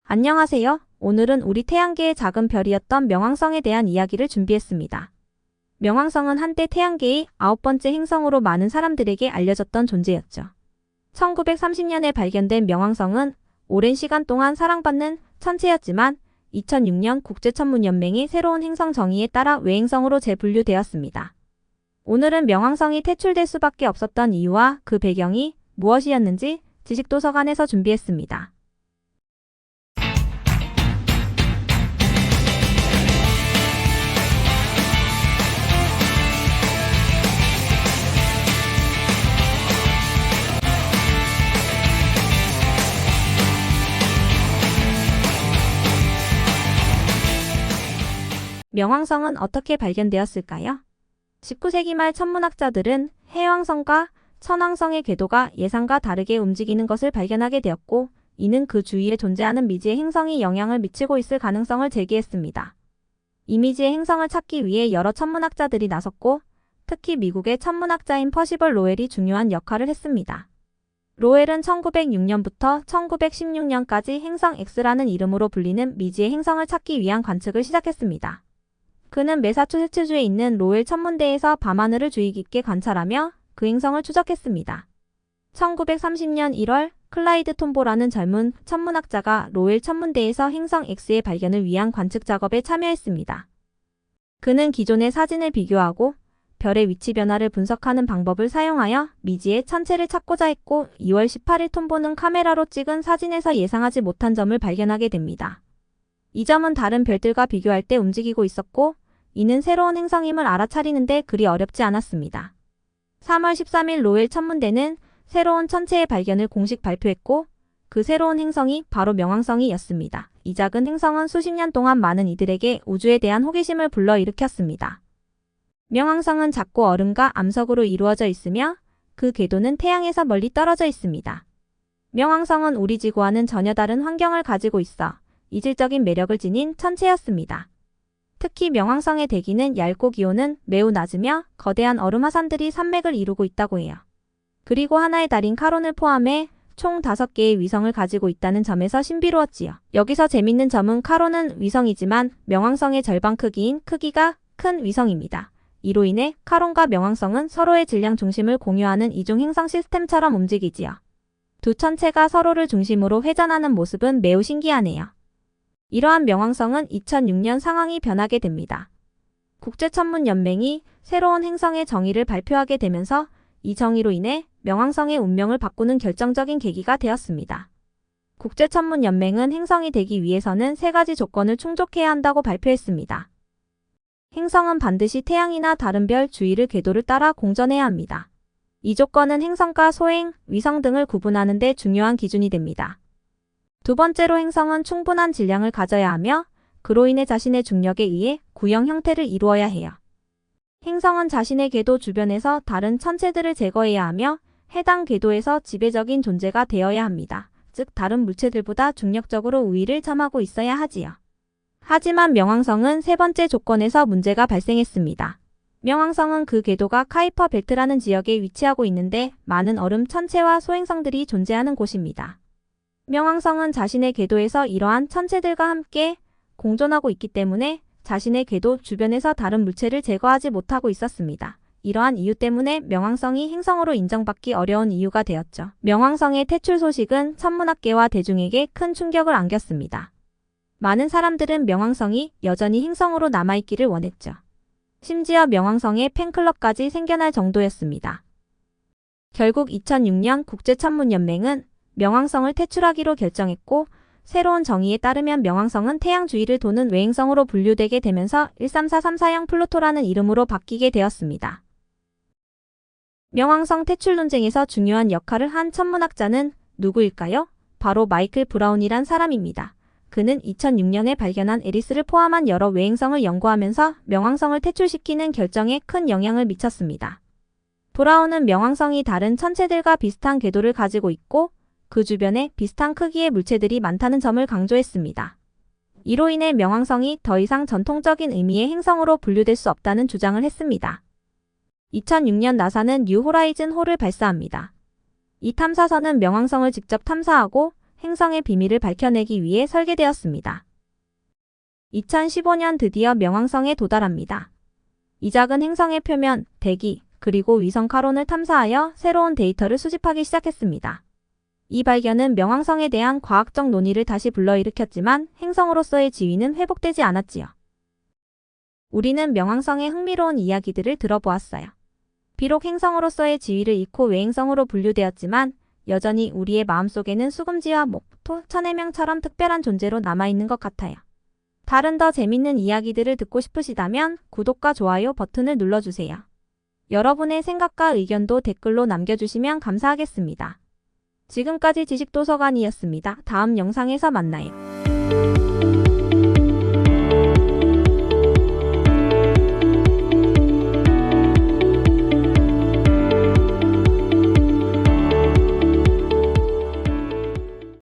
안녕하세요. 오늘은 우리 태양계의 작은 별이었던 명왕성에 대한 이야기를 준비했습니다. 명왕성은 한때 태양계의 9번째 행성으로 많은 사람들에게 알려졌던 존재였죠. 1930년에 발견된 명왕성은 오랜 시간 동안 사랑받는 천체였지만 2006년 국제천문연맹이 새로운 행성 정의에 따라 외행성으로 재분류되었습니다. 오늘은 명왕성이 퇴출될 수밖에 없었던 이유와 그 배경이 무엇이었는지 지식도서관에서 준비했습니다. 명왕성은 어떻게 발견되었을까요? 19세기 말 천문학자들은 해왕성과 천왕성의 궤도가 예상과 다르게 움직이는 것을 발견하게 되었고, 이는 그 주위에 존재하는 미지의 행성이 영향을 미치고 있을 가능성을 제기했습니다. 이 미지의 행성을 찾기 위해 여러 천문학자들이 나섰고, 특히 미국의 천문학자인 퍼시벌 로웰이 중요한 역할을 했습니다. 로웰은 1906년부터 1916년까지 행성 X라는 이름으로 불리는 미지의 행성을 찾기 위한 관측을 시작했습니다. 그는 매사추세츠주에 있는 로웰 천문대에서 밤하늘을 주의 깊게 관찰하며 그 행성을 추적했습니다. 1930년 1월 클라이드 톰보라는 젊은 천문학자가 로웰 천문대에서 행성 X의 발견을 위한 관측 작업에 참여했습니다. 그는 기존의 사진을 비교하고 별의 위치 변화를 분석하는 방법을 사용하여 미지의 천체를 찾고자 했고, 2월 18일 톰보는 카메라로 찍은 사진에서 예상하지 못한 점을 발견하게 됩니다. 이 점은 다른 별들과 비교할 때 움직이고 있었고, 이는 새로운 행성임을 알아차리는데 그리 어렵지 않았습니다. 3월 13일 로웰 천문대는 새로운 천체의 발견을 공식 발표했고, 그 새로운 행성이 바로 명왕성이었습니다. 이 작은 행성은 수십 년 동안 많은 이들에게 우주에 대한 호기심을 불러일으켰습니다. 명왕성은 작고 얼음과 암석으로 이루어져 있으며 그 궤도는 태양에서 멀리 떨어져 있습니다. 명왕성은 우리 지구와는 전혀 다른 환경을 가지고 있어 이질적인 매력을 지닌 천체였습니다. 특히 명왕성의 대기는 얇고 기온은 매우 낮으며 거대한 얼음 화산들이 산맥을 이루고 있다고 해요. 그리고 하나의 달인 카론을 포함해 총 5개의 위성을 가지고 있다는 점에서 신비로웠지요. 여기서 재밌는 점은 카론은 위성이지만 명왕성의 절반 크기인 크기가 큰 위성입니다. 이로 인해 카론과 명왕성은 서로의 질량 중심을 공유하는 이중 행성 시스템처럼 움직이지요. 두 천체가 서로를 중심으로 회전하는 모습은 매우 신기하네요. 이러한 명왕성은 2006년 상황이 변하게 됩니다. 국제천문연맹이 새로운 행성의 정의를 발표하게 되면서 이 정의로 인해 명왕성의 운명을 바꾸는 결정적인 계기가 되었습니다. 국제천문연맹은 행성이 되기 위해서는 3가지 조건을 충족해야 한다고 발표했습니다. 행성은 반드시 태양이나 다른 별 주위를 궤도를 따라 공전해야 합니다. 이 조건은 행성과 소행, 위성 등을 구분하는 데 중요한 기준이 됩니다. 두 번째로 행성은 충분한 질량을 가져야 하며 그로 인해 자신의 중력에 의해 구형 형태를 이루어야 해요. 행성은 자신의 궤도 주변에서 다른 천체들을 제거해야 하며 해당 궤도에서 지배적인 존재가 되어야 합니다. 즉 다른 물체들보다 중력적으로 우위를 점하고 있어야 하지요. 하지만 명왕성은 3번째 조건에서 문제가 발생했습니다. 명왕성은 그 궤도가 카이퍼 벨트라는 지역에 위치하고 있는데 많은 얼음 천체와 소행성들이 존재하는 곳입니다. 명왕성은 자신의 궤도에서 이러한 천체들과 함께 공존하고 있기 때문에 자신의 궤도 주변에서 다른 물체를 제거하지 못하고 있었습니다. 이러한 이유 때문에 명왕성이 행성으로 인정받기 어려운 이유가 되었죠. 명왕성의 퇴출 소식은 천문학계와 대중에게 큰 충격을 안겼습니다. 많은 사람들은 명왕성이 여전히 행성으로 남아있기를 원했죠. 심지어 명왕성의 팬클럽까지 생겨날 정도였습니다. 결국 2006년 국제천문연맹은 명왕성을 퇴출하기로 결정했고, 새로운 정의에 따르면 명왕성은 태양 주위를 도는 외행성으로 분류되게 되면서 13434형 플루토라는 이름으로 바뀌게 되었습니다. 명왕성 퇴출 논쟁에서 중요한 역할을 한 천문학자는 누구일까요? 바로 마이클 브라운이란 사람입니다. 그는 2006년에 발견한 에리스를 포함한 여러 외행성을 연구하면서 명왕성을 퇴출시키는 결정에 큰 영향을 미쳤습니다. 브라운은 명왕성이 다른 천체들과 비슷한 궤도를 가지고 있고 그 주변에 비슷한 크기의 물체들이 많다는 점을 강조했습니다. 이로 인해 명왕성이 더 이상 전통적인 의미의 행성으로 분류될 수 없다는 주장을 했습니다. 2006년 나사는 뉴 호라이즌 호를 발사합니다. 이 탐사선은 명왕성을 직접 탐사하고 행성의 비밀을 밝혀내기 위해 설계되었습니다. 2015년 드디어 명왕성에 도달합니다. 이 작은 행성의 표면, 대기, 그리고 위성 카론을 탐사하여 새로운 데이터를 수집하기 시작했습니다. 이 발견은 명왕성에 대한 과학적 논의를 다시 불러일으켰지만 행성으로서의 지위는 회복되지 않았지요. 우리는 명왕성의 흥미로운 이야기들을 들어보았어요. 비록 행성으로서의 지위를 잃고 외행성으로 분류되었지만 여전히 우리의 마음속에는 수금지와 목, 토, 천해명처럼 특별한 존재로 남아있는 것 같아요. 다른 더 재밌는 이야기들을 듣고 싶으시다면 구독과 좋아요 버튼을 눌러주세요. 여러분의 생각과 의견도 댓글로 남겨주시면 감사하겠습니다. 지금까지 지식도서관이었습니다. 다음 영상에서 만나요.